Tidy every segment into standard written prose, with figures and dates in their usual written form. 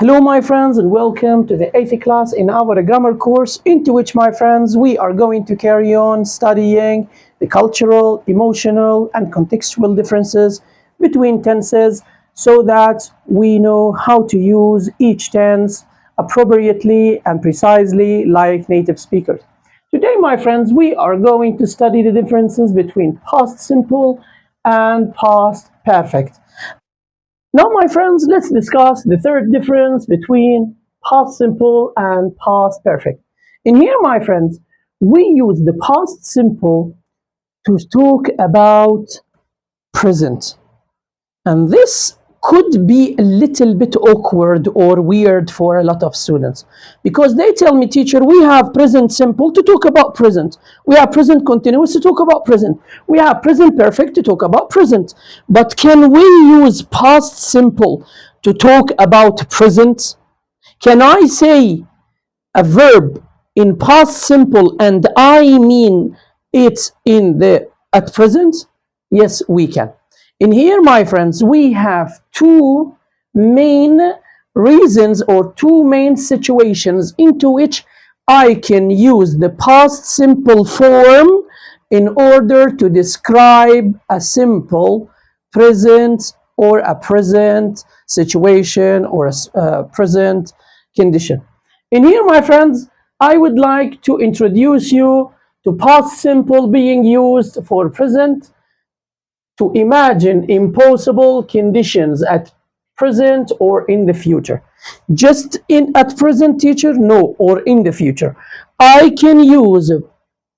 Hello my friends and welcome to the 8th class in our grammar course, into which my friends we are going to carry on studying the cultural, emotional and contextual differences between tenses so that we know how to use each tense appropriately and precisely like native speakers. Today my friends we are going to study the differences between past simple and past perfect. Now, my friends, let's discuss the third difference between past simple and past perfect. In here, my friends, we use the past simple to talk about present. And this could be a little bit awkward or weird for a lot of students because they tell me, teacher, we have present simple to talk about present. We have present continuous to talk about present. We have present perfect to talk about present. But can we use past simple to talk about present? Can I say a verb in past simple and I mean it at present? Yes, we can. In here, my friends, we have two main reasons or two main situations into which I can use the past simple form in order to describe a simple present or a present situation or a present condition. In here, my friends, I would like to introduce you to past simple being used for present to imagine impossible conditions at present or in the future. Just at present, teacher? No, or in the future. I can use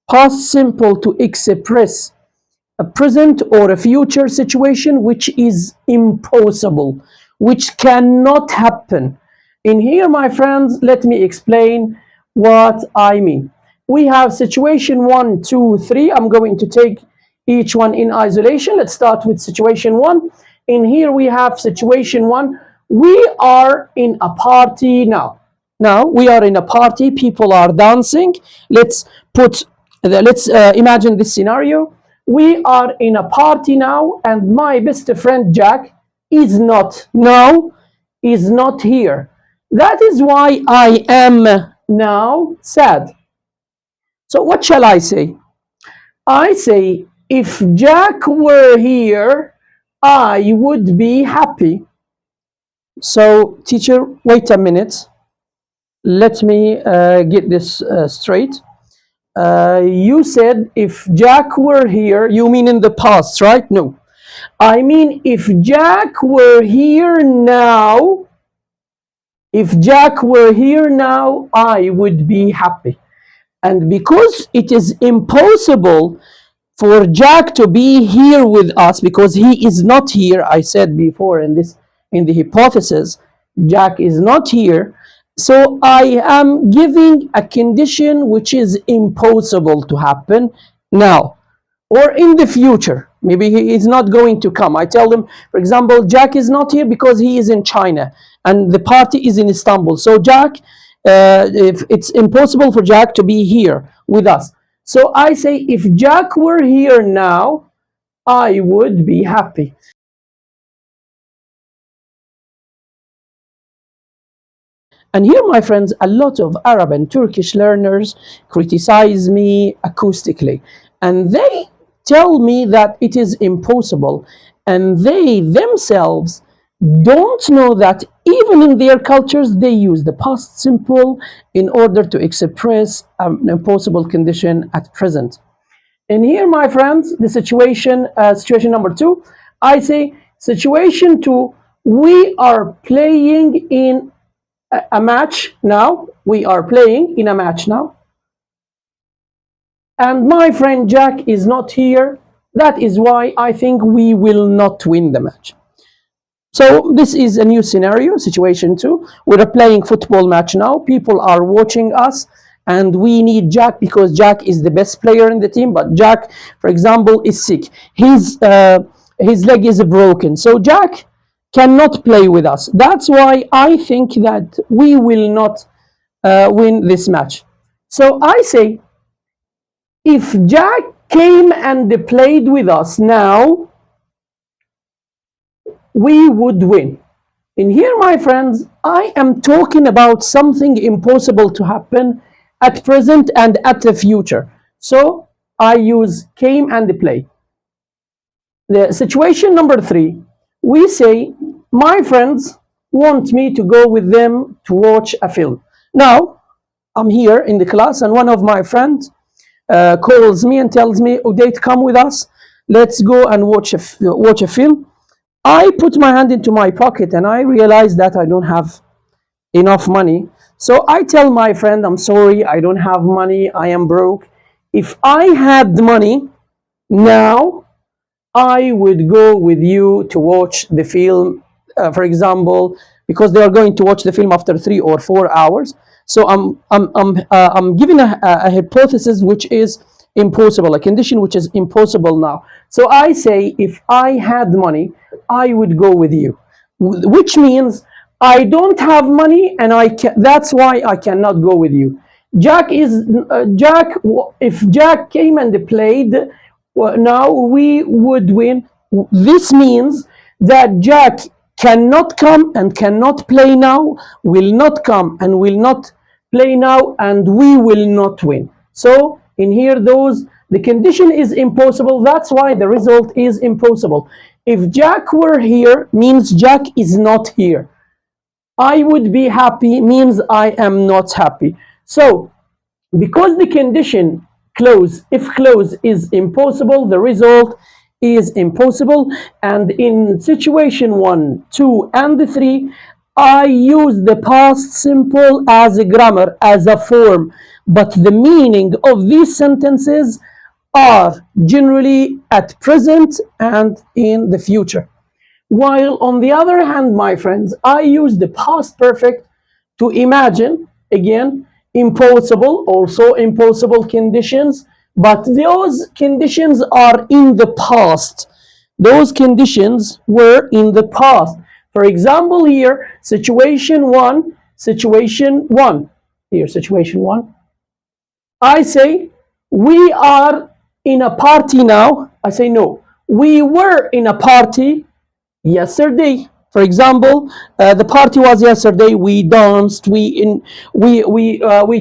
past simple to express a present or a future situation which is impossible, which cannot happen. In here, my friends, let me explain what I mean. We have situation 1, 2, 3. I'm going to take each one in isolation. Let's start with situation 1. In here we have situation 1. We are in a party now. Now we are in a party. People are dancing. Let's imagine this scenario. We are in a party now, and my best friend Jack is not here. That is why I am now sad. So what shall I say? I say, if Jack were here, I would be happy. So, teacher, wait a minute. Let me get this straight. You said if Jack were here, you mean in the past, right? No. I mean, if Jack were here now, I would be happy. And because it is impossible for Jack to be here with us because he is not here, I said before in the hypothesis, Jack is not here. So I am giving a condition which is impossible to happen now or in the future. Maybe he is not going to come. I tell them, for example, Jack is not here because he is in China and the party is in Istanbul. So Jack, if it's impossible for Jack to be here with us. So I say, if Jack were here now, I would be happy. And here, my friends, a lot of Arab and Turkish learners criticize me acoustically. And they tell me that it is impossible. And they themselves don't know that even in their cultures, they use the past simple in order to express an impossible condition at present. And here, my friends, the situation number 2, I say situation 2, we are playing in a match now. We are playing in a match now. And my friend Jack is not here. That is why I think we will not win the match. So this is a new scenario, situation 2. We're playing football match now. People are watching us. And we need Jack because Jack is the best player in the team. But Jack, for example, is sick. His leg is broken. So Jack cannot play with us. That's why I think that we will not win this match. So I say, if Jack came and played with us now, we would win. In here, my friends, I am talking about something impossible to happen at present and at the future. So I use came and play. The situation number 3, we say, my friends want me to go with them to watch a film. Now, I'm here in the class, and one of my friends calls me and tells me, Odai, come with us. Let's go and watch a film. I put my hand into my pocket and I realize that I don't have enough money. So I tell my friend, I'm sorry, I don't have money, I am broke. If I had money now, I would go with you to watch the film, for example, because they are going to watch the film after 3 or 4 hours. So I'm giving a hypothesis which is impossible, a condition which is impossible now. So I say, if I had money, I would go with you, which means I don't have money, and that's why I cannot go with you. Jack. If Jack came and played, now we would win. This means that Jack cannot come and cannot play now, will not come and will not play now, and we will not win. So in here, the condition is impossible. That's why the result is impossible. If Jack were here, means Jack is not here. I would be happy means I am not happy. So because the condition if clause is impossible, the result is impossible. And in situation 1, 2, and 3, I use the past simple as a grammar, as a form, but the meaning of these sentences are generally at present and in the future. While on the other hand, my friends, I use the past perfect to imagine, again, impossible, also impossible conditions, but those conditions are in the past. Those conditions were in the past. For example, here, situation 1, here, situation 1. I say, we are in a party now. I say, no, we were in a party yesterday. For example, the party was yesterday. We danced, we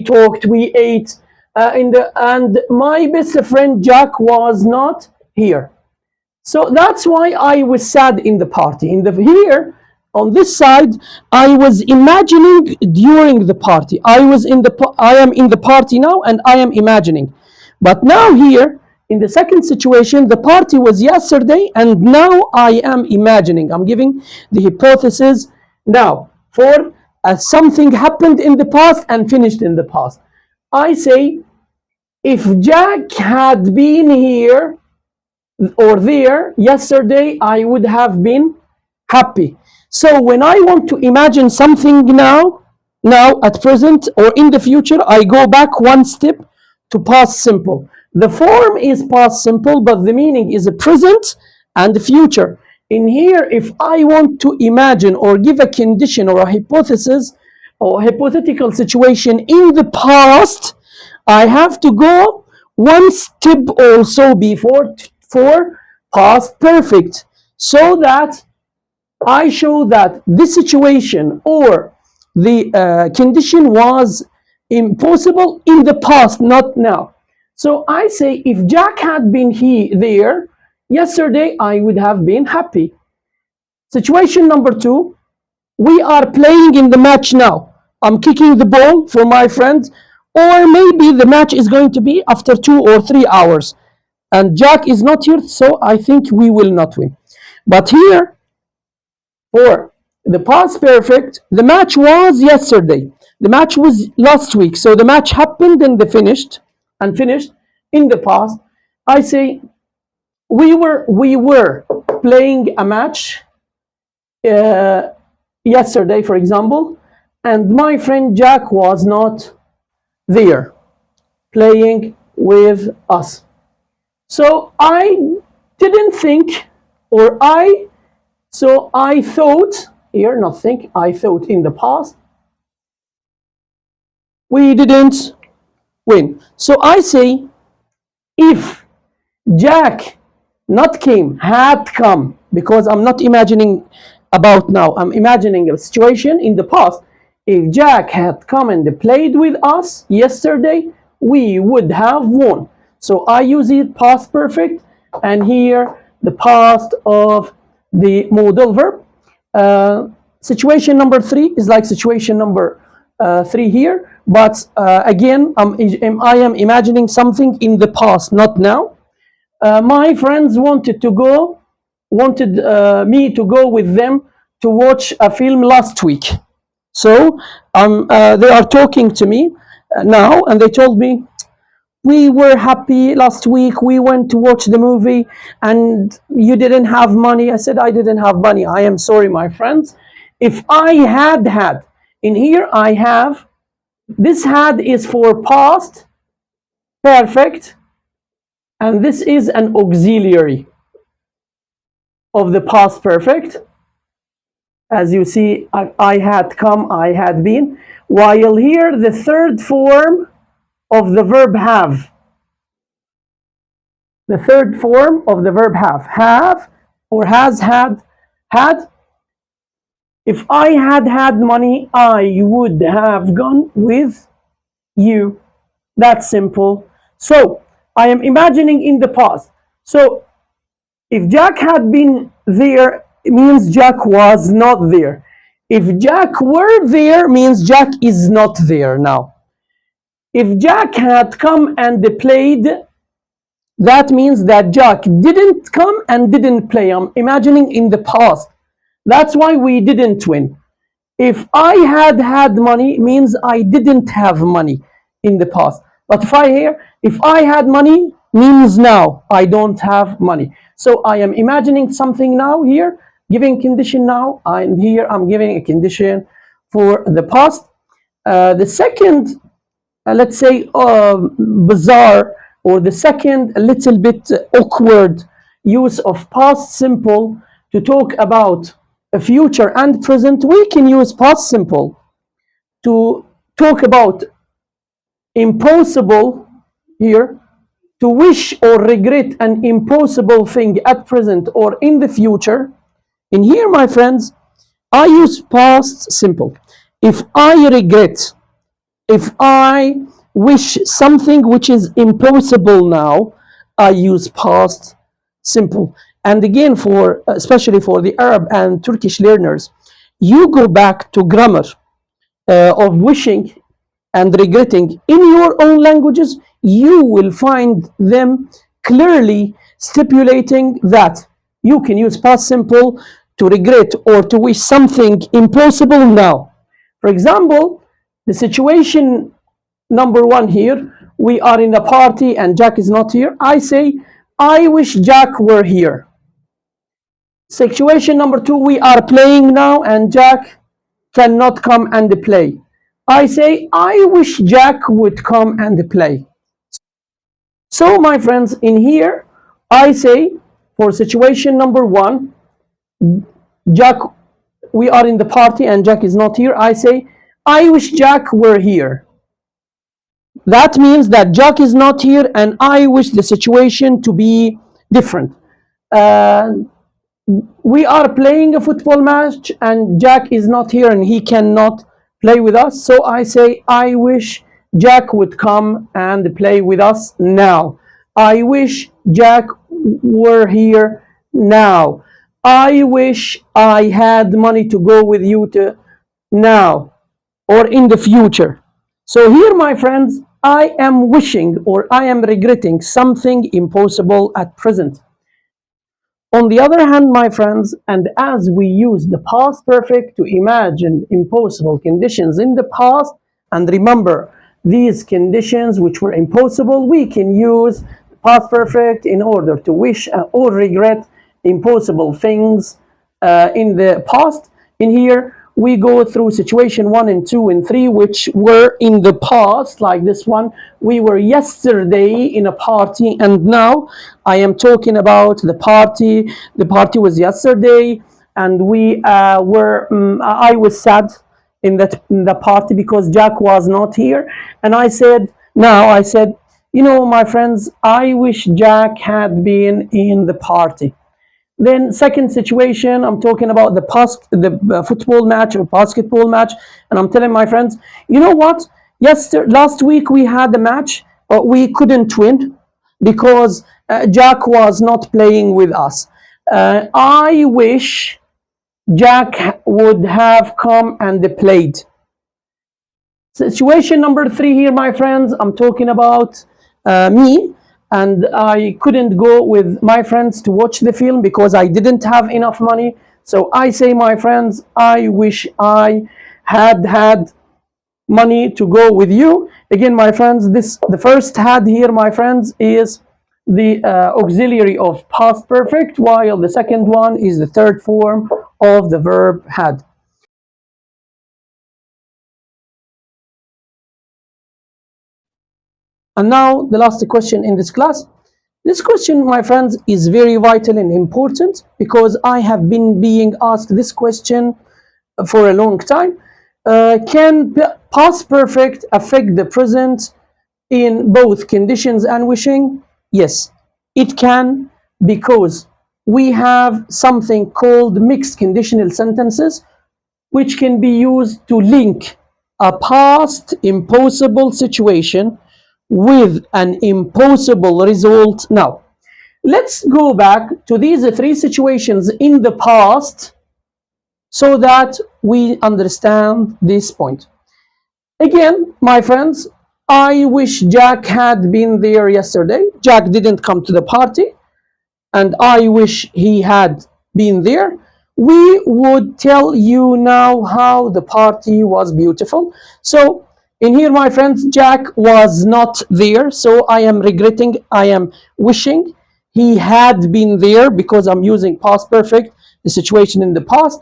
talked, we ate, and my best friend Jack was not here. So that's why I was sad in the party. Here on this side, I was imagining during the party. I am in the party now, and I am imagining. But now here, in the second situation, the party was yesterday, and now I am imagining. I'm giving the hypothesis now for something happened in the past and finished in the past. I say, if Jack had been here or there yesterday, I would have been happy. So when I want to imagine something now at present or in the future, I go back one step to past simple. The form is past simple, but the meaning is a present and the future. In here, if I want to imagine or give a condition or a hypothesis or hypothetical situation in the past, I have to go one step also before for past perfect, so that I show that this situation or the condition was impossible in the past, not now. So I say, if Jack had been there yesterday, I would have been happy. Situation number 2, we are playing in the match now. I'm kicking the ball for my friend, or maybe the match is going to be after 2 or 3 hours, and Jack is not here, so I think we will not win. But here, for the past perfect, the match was yesterday. The match was last week, so the match happened and finished in the past. I say, we were playing a match yesterday, for example, and my friend Jack was not there playing with us. So I didn't think, so I thought, here, not think, I thought in the past, we didn't win. So I say, if Jack had come, because I'm not imagining about now. I'm imagining a situation in the past. If Jack had come and played with us yesterday, we would have won. So I use it past perfect, and here the past of the modal verb. Situation number 3 is like situation number 3 here, but again, I am imagining something in the past, not now. My friends wanted me to go with them to watch a film last week. So they are talking to me now, and they told me, we were happy last week, we went to watch the movie, and you didn't have money. I said, I didn't have money. I am sorry, my friends. If I had, in here I have, this had is for past perfect, and this is an auxiliary of the past perfect. As you see, I had come, I had been, while here the third form of the verb have. The third form of the verb have or has had. If I had money, I would have gone with you. That's simple. So I am imagining in the past. So if Jack had been there, it means Jack was not there. If Jack were there, means Jack is not there now. If Jack had come and played, that means that Jack didn't come and didn't play. I'm imagining in the past. That's why we didn't win. If I had money, means I didn't have money in the past. But if I had money, means now I don't have money. So I am imagining something now here, giving condition now, and here I'm giving a condition for the past. The second, let's say, bizarre, or the second a little bit awkward use of past simple to talk about a future and present, we can use past simple to talk about impossible here, to wish or regret an impossible thing at present or in the future. In here, my friends, I use past simple. If I regret, if I wish something which is impossible now, I use past simple. And again, especially for the Arab and Turkish learners, you go back to grammar of wishing and regretting in your own languages, you will find them clearly stipulating that you can use past simple to regret or to wish something impossible now. For example, the situation number 1 here, we are in a party and Jack is not here. I say, I wish Jack were here. Situation number 2, we are playing now and Jack cannot come and play. I say, I wish Jack would come and play. So, my friends, in here, I say, for situation number 1, Jack, we are in the party and Jack is not here. I say, I wish Jack were here. That means that Jack is not here and I wish the situation to be different. We are playing a football match and Jack is not here and he cannot play with us. So I say, I wish Jack would come and play with us now. I wish Jack were here now. I wish I had money to go with you to now or in the future. So here, my friends, I am wishing or I am regretting something impossible at present. On the other hand, my friends, and as we use the past perfect to imagine impossible conditions in the past, and remember these conditions which were impossible, we can use past perfect in order to wish or regret impossible things in the past. In here, we go through situation 1 and 2 and 3, which were in the past, like this one. We were yesterday in a party, and now I am talking about the party. The party was yesterday, and I was sad in the party because Jack was not here. And I said, you know, my friends, I wish Jack had been in the party. Then second situation, I'm talking about the football match or basketball match, and I'm telling my friends, you know what? Last week we had a match, but we couldn't win because Jack was not playing with us. I wish Jack would have come and played. Situation number 3 here, my friends, I'm talking about me, and I couldn't go with my friends to watch the film because I didn't have enough money. So I say, my friends, I wish I had money to go with you. Again, my friends, the first had here, my friends, is the auxiliary of past perfect, while the second one is the third form of the verb had. And now the last question in this class. This question, my friends, is very vital and important because I have been being asked this question for a long time. Can past perfect affect the present in both conditions and wishing? Yes, it can, because we have something called mixed conditional sentences, which can be used to link a past impossible situation with an impossible result. Now, let's go back to these 3 situations in the past so that we understand this point. Again, my friends, I wish Jack had been there yesterday. Jack didn't come to the party, and I wish he had been there. We would tell you now how the party was beautiful. So in here, my friends, Jack was not there, so I am regretting, I am wishing he had been there because I'm using past perfect, the situation in the past.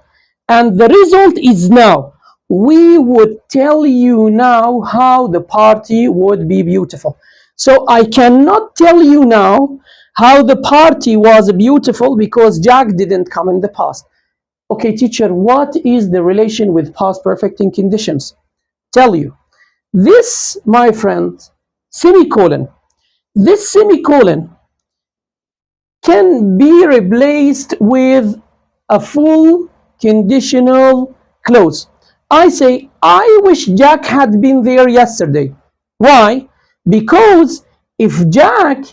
And the result is now. We would tell you now how the party would be beautiful. So I cannot tell you now how the party was beautiful because Jack didn't come in the past. Okay, teacher, what is the relation with past perfect in conditions? Tell you. This, my friend, semicolon, this semicolon can be replaced with a full conditional clause. I say, I wish Jack had been there yesterday. Why? Because if Jack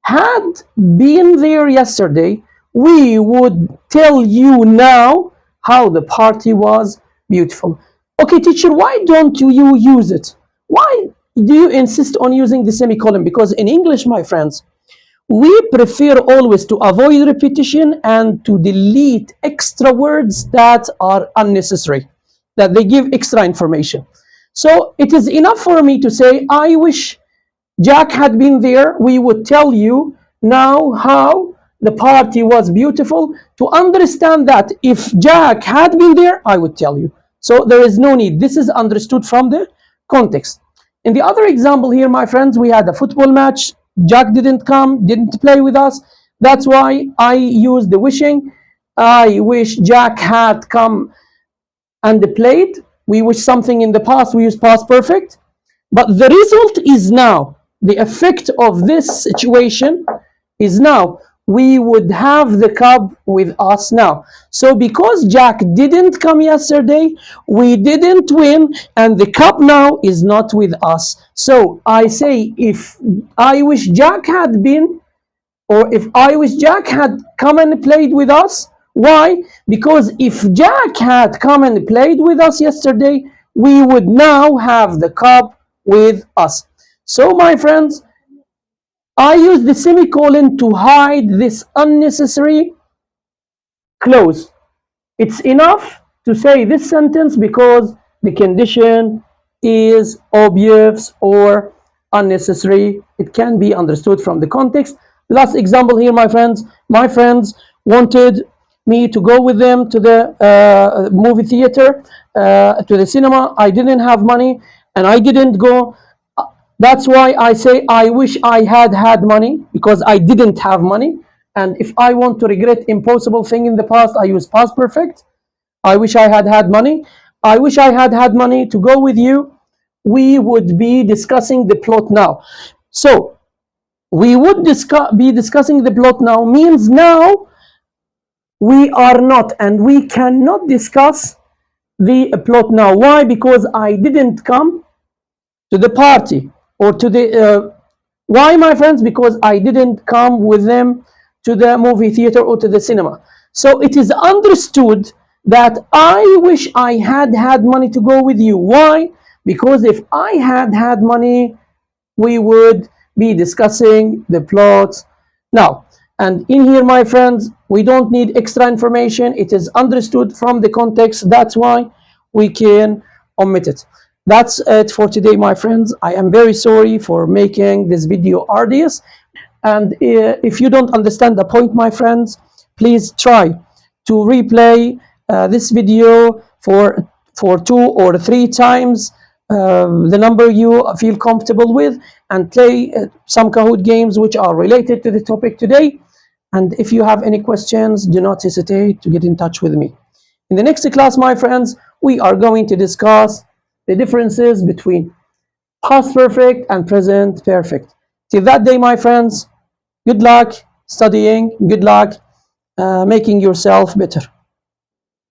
had been there yesterday, we would tell you now how the party was beautiful. Okay, teacher, why don't you use it? Why do you insist on using the semicolon? Because in English, my friends, we prefer always to avoid repetition and to delete extra words that are unnecessary, that they give extra information. So it is enough for me to say, I wish Jack had been there. We would tell you now how the party was beautiful. To understand that if Jack had been there, I would tell you. So there is no need. This is understood from the context. In the other example here, my friends, we had a football match. Jack didn't come, didn't play with us. That's why I used the wishing. I wish Jack had come and played. We wish something in the past, we use past perfect. But the result is now. The effect of this situation is now. We would have the cup with us now. So because Jack didn't come yesterday, we didn't win, and the cup now is not with us. So I say, if I wish Jack had been, or if I wish Jack had come and played with us. Why? Because if Jack had come and played with us yesterday, we would now have the cup with us. So my friends, I use the semicolon to hide this unnecessary clause. It's enough to say this sentence because the condition is obvious or unnecessary. It can be understood from the context. Last example here, my friends. My friends wanted me to go with them to the movie theater, to the cinema. I didn't have money and I didn't go. That's why I say I wish I had money, because I didn't have money. And if I want to regret impossible thing in the past, I use past perfect. I wish I had money. I wish I had money to go with you. We would be discussing the plot now. So we would be discussing the plot now means now we are not and we cannot discuss the plot now. Why? Because I didn't come to the party or to the why, my friends? Because I didn't come with them to the movie theater or to the cinema. So it is understood that I wish I had had money to go with you. Why? Because if I had had money, we would be discussing the plots now. And in here, my friends, we don't need extra information. It is understood from the context. That's why we can omit it. That's it for today, my friends. I am very sorry for making this video arduous. And if you don't understand the point, my friends, please try to replay this video for 2 or 3 times, the number you feel comfortable with, and play some Kahoot games which are related to the topic today. And if you have any questions, do not hesitate to get in touch with me. In the next class, my friends, we are going to discuss the differences between past perfect and present perfect. Till that day, my friends, good luck studying, good luck making yourself better.